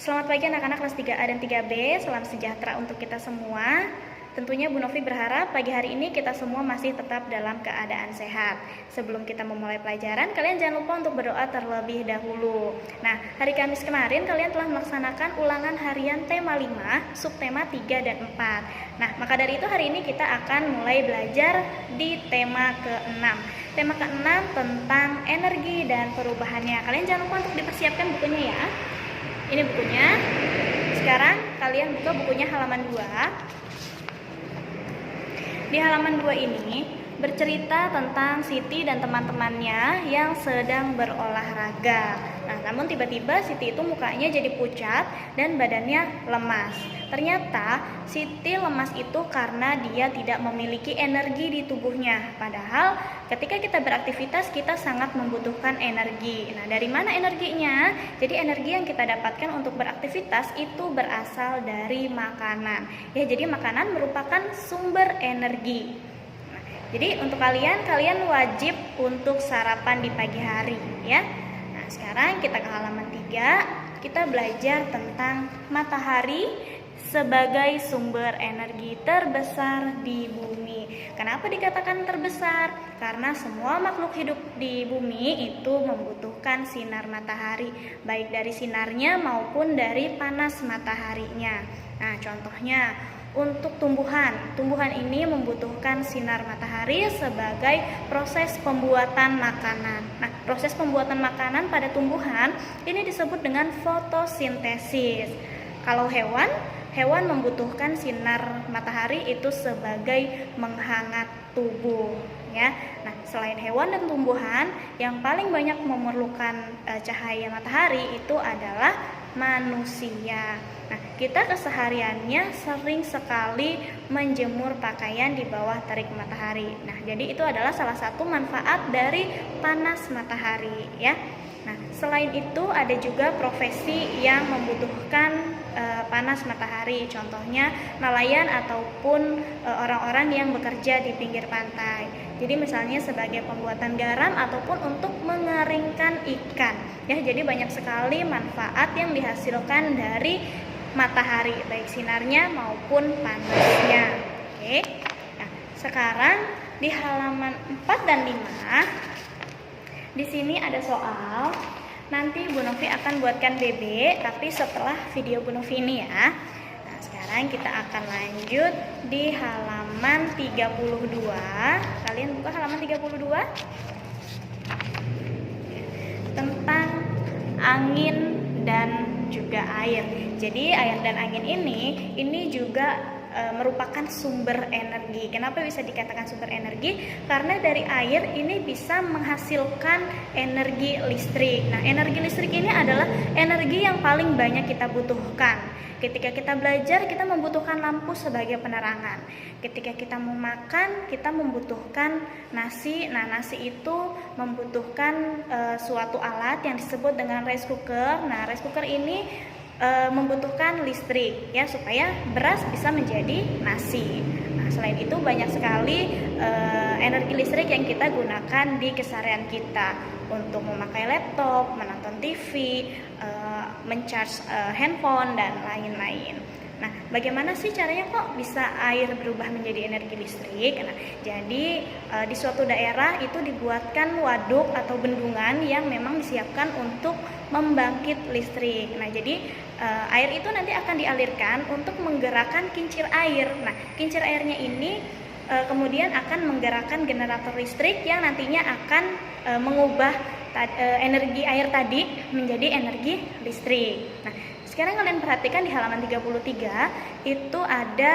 Selamat pagi anak-anak kelas 3A dan 3B, salam sejahtera untuk kita semua. Tentunya Bu Novi berharap pagi hari ini kita semua masih tetap dalam keadaan sehat. Sebelum kita memulai pelajaran, kalian jangan lupa untuk berdoa terlebih dahulu. Nah, hari Kamis kemarin kalian telah melaksanakan ulangan harian tema 5, subtema 3 dan 4. Nah, maka dari itu hari ini kita akan mulai belajar di tema ke-6. Tema ke-6 tentang energi dan perubahannya. Kalian jangan lupa untuk dipersiapkan bukunya ya. Ini bukunya. Sekarang kalian buka bukunya halaman 2. Di halaman 2 ini bercerita tentang Siti dan teman-temannya yang sedang berolahraga. Nah, namun tiba-tiba Siti itu mukanya jadi pucat dan badannya lemas. Ternyata Siti lemas itu karena dia tidak memiliki energi di tubuhnya. Padahal ketika kita beraktivitas kita sangat membutuhkan energi. Nah, dari mana energinya? Jadi energi yang kita dapatkan untuk beraktivitas itu berasal dari makanan. Ya, jadi makanan merupakan sumber energi. Jadi untuk kalian wajib untuk sarapan di pagi hari ya. Nah, sekarang kita ke halaman 3, kita belajar tentang matahari sebagai sumber energi terbesar di bumi. Kenapa dikatakan terbesar? Karena semua makhluk hidup di bumi itu membutuhkan sinar matahari, baik dari sinarnya maupun dari panas mataharinya. Nah, contohnya untuk tumbuhan ini membutuhkan sinar matahari sebagai proses pembuatan makanan. Nah, proses pembuatan makanan pada tumbuhan ini disebut dengan fotosintesis. Kalau hewan membutuhkan sinar matahari itu sebagai menghangat tubuh ya. Nah, selain hewan dan tumbuhan, yang paling banyak memerlukan cahaya matahari itu adalah manusia. Nah, kita kesehariannya sering sekali menjemur pakaian di bawah terik matahari. Nah, jadi itu adalah salah satu manfaat dari panas matahari ya. Nah, selain itu ada juga profesi yang membutuhkan panas matahari. Contohnya nelayan ataupun orang-orang yang bekerja di pinggir pantai. Jadi misalnya sebagai pembuatan garam ataupun untuk mengeringkan ikan. Ya, jadi banyak sekali manfaat yang dihasilkan dari matahari, baik sinarnya maupun panasnya. Oke. Nah, sekarang di halaman 4 dan 5 di sini ada soal. Nanti Bu Novi akan buatkan BB, tapi setelah video Bu Novi ini ya. Nah, sekarang kita akan lanjut di halaman 32. Kalian buka halaman 32. Tentang angin dan juga air. Jadi air dan angin ini juga merupakan sumber energi. Kenapa bisa dikatakan sumber energi? Karena dari air ini bisa menghasilkan energi listrik. Nah, energi listrik ini adalah energi yang paling banyak kita butuhkan. Ketika kita belajar, kita membutuhkan lampu sebagai penerangan. Ketika kita mau makan, kita membutuhkan nasi. Nah, nasi itu membutuhkan suatu alat yang disebut dengan rice cooker. Nah, rice cooker ini membutuhkan listrik ya supaya beras bisa menjadi nasi. Nah, selain itu banyak sekali energi listrik yang kita gunakan di keseharian kita untuk memakai laptop, menonton TV, mencharge handphone dan lain-lain. Nah, bagaimana sih caranya kok bisa air berubah menjadi energi listrik? Nah, jadi di suatu daerah itu dibuatkan waduk atau bendungan yang memang disiapkan untuk membangkit listrik. Nah, jadi air itu nanti akan dialirkan untuk menggerakkan kincir air. Nah, kincir airnya ini kemudian akan menggerakkan generator listrik yang nantinya akan mengubah energi air tadi menjadi energi listrik. Nah, sekarang kalian perhatikan di halaman 33 itu ada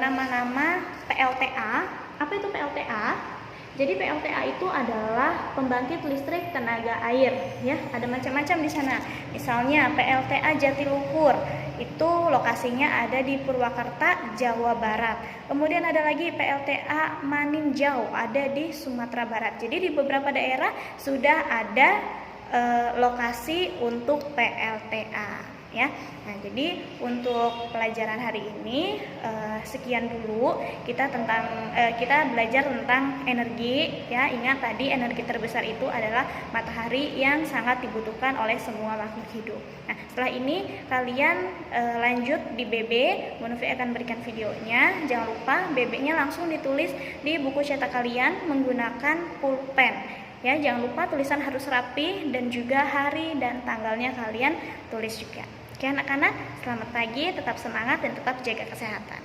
nama-nama PLTA. Apa itu PLTA? Jadi PLTA itu adalah pembangkit listrik tenaga air ya. Ada macam-macam di sana. Misalnya PLTA Jatiluhur. Itu lokasinya ada di Purwakarta, Jawa Barat. Kemudian ada lagi PLTA Maninjau, ada di Sumatera Barat. Jadi di beberapa daerah sudah ada lokasi untuk PLTA. ya. Nah, jadi untuk pelajaran hari ini sekian dulu kita belajar tentang energi ya. Ingat tadi energi terbesar itu adalah matahari yang sangat dibutuhkan oleh semua makhluk hidup. Nah, setelah ini kalian lanjut di BB, Bu Novi akan berikan videonya. Jangan lupa BB-nya langsung ditulis di buku cetak kalian menggunakan pulpen. Ya, jangan lupa tulisan harus rapi dan juga hari dan tanggalnya kalian tulis juga. Oke anak-anak, selamat pagi, tetap semangat dan tetap jaga kesehatan.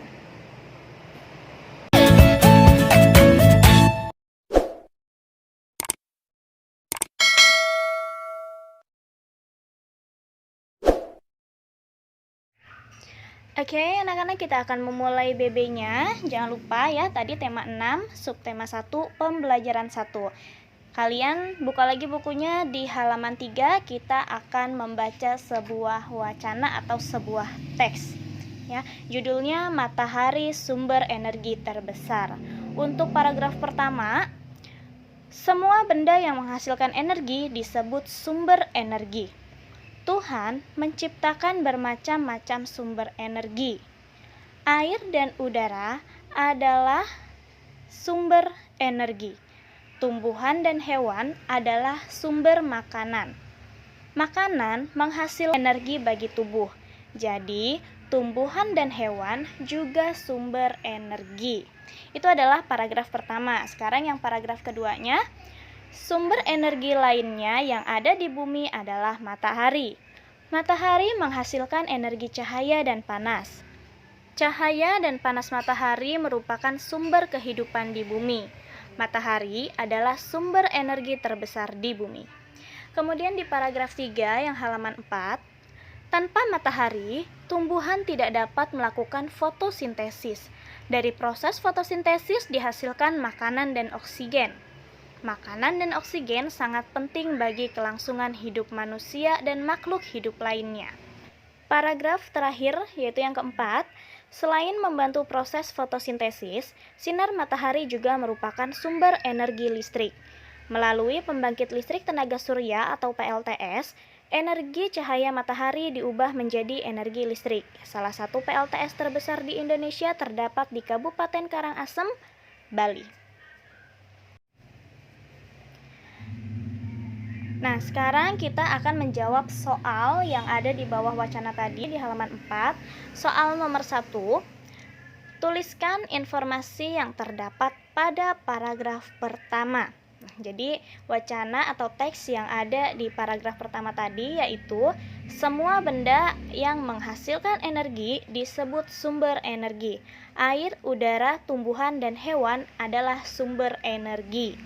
Oke anak-anak, kita akan memulai BB-nya. Jangan lupa ya, tadi tema 6, subtema 1, pembelajaran 1. Kalian buka lagi bukunya di halaman 3, kita akan membaca sebuah wacana atau sebuah teks. Ya, judulnya Matahari Sumber Energi Terbesar. Untuk paragraf pertama, semua benda yang menghasilkan energi disebut sumber energi. Tuhan menciptakan bermacam-macam sumber energi. Air dan udara adalah sumber energi. Tumbuhan dan hewan adalah sumber makanan. Makanan menghasilkan energi bagi tubuh. Jadi, tumbuhan dan hewan juga sumber energi. Itu adalah paragraf pertama. Sekarang yang paragraf keduanya, sumber energi lainnya yang ada di bumi adalah matahari. Matahari menghasilkan energi cahaya dan panas. Cahaya dan panas matahari merupakan sumber kehidupan di bumi. Matahari adalah sumber energi terbesar di bumi. Kemudian di paragraf 3 yang halaman 4, tanpa matahari, tumbuhan tidak dapat melakukan fotosintesis. Dari proses fotosintesis dihasilkan makanan dan oksigen. Makanan dan oksigen sangat penting bagi kelangsungan hidup manusia dan makhluk hidup lainnya. Paragraf terakhir, yaitu yang keempat, selain membantu proses fotosintesis, sinar matahari juga merupakan sumber energi listrik. Melalui pembangkit listrik tenaga surya atau PLTS, energi cahaya matahari diubah menjadi energi listrik. Salah satu PLTS terbesar di Indonesia terdapat di Kabupaten Karangasem, Bali. Nah, sekarang kita akan menjawab soal yang ada di bawah wacana tadi di halaman 4. Soal nomor 1, tuliskan informasi yang terdapat pada paragraf pertama. Nah, jadi wacana atau teks yang ada di paragraf pertama tadi yaitu semua benda yang menghasilkan energi disebut sumber energi. Air, udara, tumbuhan, dan hewan adalah sumber energi.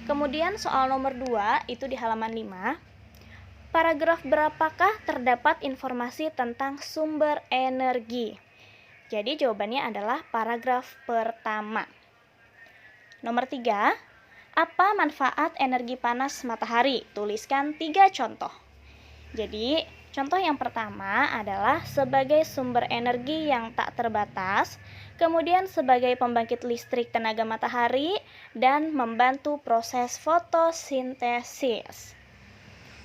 Kemudian soal nomor 2 itu di halaman 5. Paragraf berapakah terdapat informasi tentang sumber energi? Jadi jawabannya adalah paragraf pertama. Nomor 3, apa manfaat energi panas matahari? Tuliskan 3 contoh. Jadi contoh yang pertama adalah sebagai sumber energi yang tak terbatas, kemudian sebagai pembangkit listrik tenaga matahari, dan membantu proses fotosintesis.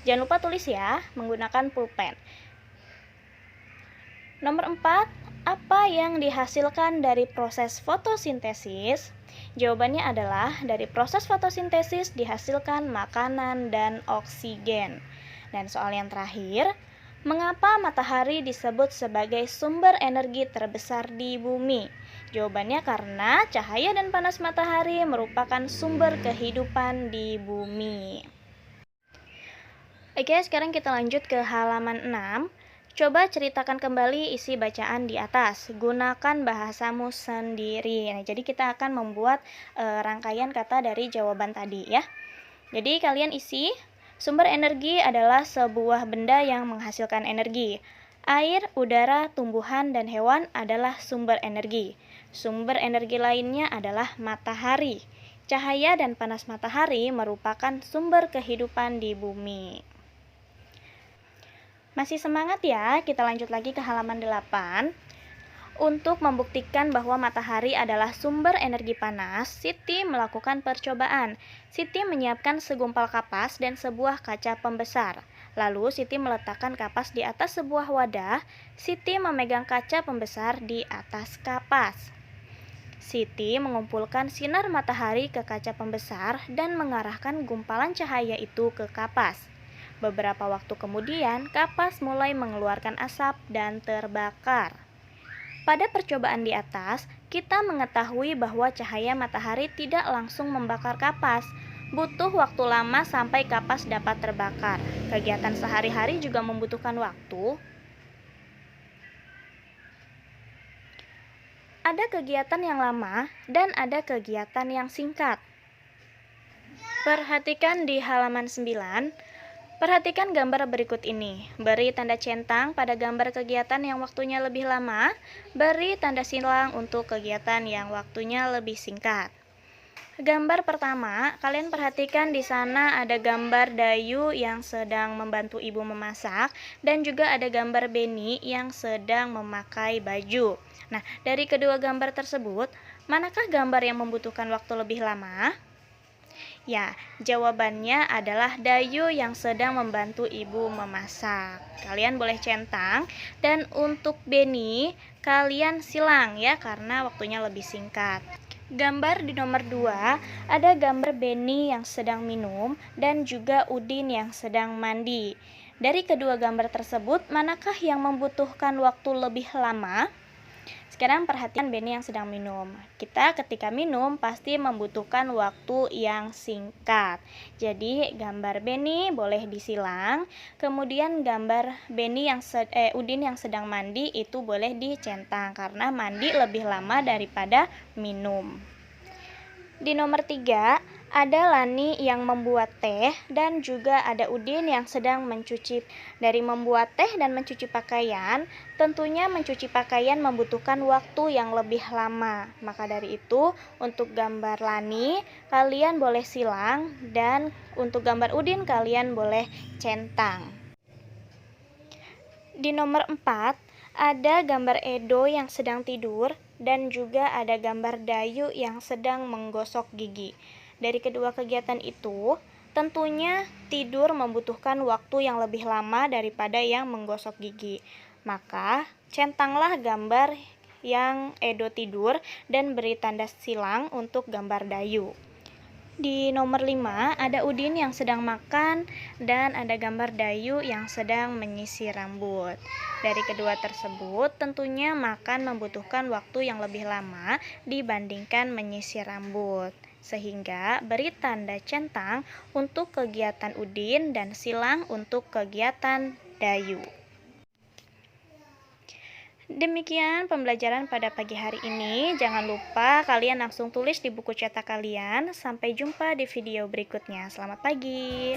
Jangan lupa tulis ya, menggunakan pulpen. Nomor 4, apa yang dihasilkan dari proses fotosintesis? Jawabannya adalah dari proses fotosintesis dihasilkan makanan dan oksigen. Dan soal yang terakhir, mengapa matahari disebut sebagai sumber energi terbesar di bumi? Jawabannya karena cahaya dan panas matahari merupakan sumber kehidupan di bumi. Oke, sekarang kita lanjut ke halaman 6. Coba ceritakan kembali isi bacaan di atas. Gunakan bahasamu sendiri. Nah, jadi kita akan membuat rangkaian kata dari jawaban tadi ya. Jadi kalian isi, sumber energi adalah sebuah benda yang menghasilkan energi. Air, udara, tumbuhan, dan hewan adalah sumber energi. Sumber energi lainnya adalah matahari. Cahaya dan panas matahari merupakan sumber kehidupan di bumi. Masih semangat ya? Kita lanjut lagi ke halaman 8. Untuk membuktikan bahwa matahari adalah sumber energi panas, Siti melakukan percobaan. Siti menyiapkan segumpal kapas dan sebuah kaca pembesar. Lalu Siti meletakkan kapas di atas sebuah wadah. Siti memegang kaca pembesar di atas kapas. Siti mengumpulkan sinar matahari ke kaca pembesar dan mengarahkan gumpalan cahaya itu ke kapas. Beberapa waktu kemudian, kapas mulai mengeluarkan asap dan terbakar. Pada percobaan di atas, kita mengetahui bahwa cahaya matahari tidak langsung membakar kapas. Butuh waktu lama sampai kapas dapat terbakar. Kegiatan sehari-hari juga membutuhkan waktu. Ada kegiatan yang lama dan ada kegiatan yang singkat. Perhatikan di halaman 9. Perhatikan gambar berikut ini. Beri tanda centang pada gambar kegiatan yang waktunya lebih lama. Beri tanda silang untuk kegiatan yang waktunya lebih singkat. Gambar pertama, kalian perhatikan di sana ada gambar Dayu yang sedang membantu ibu memasak dan juga ada gambar Beni yang sedang memakai baju. Nah, dari kedua gambar tersebut, manakah gambar yang membutuhkan waktu lebih lama? Ya, jawabannya adalah Dayu yang sedang membantu ibu memasak. Kalian boleh centang, dan untuk Beni, kalian silang ya, karena waktunya lebih singkat. Gambar di nomor 2, ada gambar Beni yang sedang minum, dan juga Udin yang sedang mandi. Dari kedua gambar tersebut, manakah yang membutuhkan waktu lebih lama? Sekarang perhatikan Beni yang sedang minum. Kita ketika minum pasti membutuhkan waktu yang singkat. Jadi gambar Beni boleh disilang. Kemudian gambar Udin yang sedang mandi itu boleh dicentang karena mandi lebih lama daripada minum. Di nomor 3, ada Lani yang membuat teh dan juga ada Udin yang sedang mencuci. Dari membuat teh dan mencuci pakaian, tentunya mencuci pakaian membutuhkan waktu yang lebih lama. Maka dari itu, untuk gambar Lani, kalian boleh silang dan untuk gambar Udin kalian boleh centang. Di nomor 4, ada gambar Edo yang sedang tidur dan juga ada gambar Dayu yang sedang menggosok gigi. Dari kedua kegiatan itu, tentunya tidur membutuhkan waktu yang lebih lama daripada yang menggosok gigi. Maka, centanglah gambar yang Edo tidur dan beri tanda silang untuk gambar Dayu. Di nomor 5, ada Udin yang sedang makan dan ada gambar Dayu yang sedang menyisir rambut. Dari kedua tersebut, tentunya makan membutuhkan waktu yang lebih lama dibandingkan menyisir rambut. Sehingga beri tanda centang untuk kegiatan Udin dan silang untuk kegiatan Dayu. Demikian pembelajaran pada pagi hari ini. Jangan lupa kalian langsung tulis di buku cetak kalian. Sampai jumpa di video berikutnya. Selamat pagi.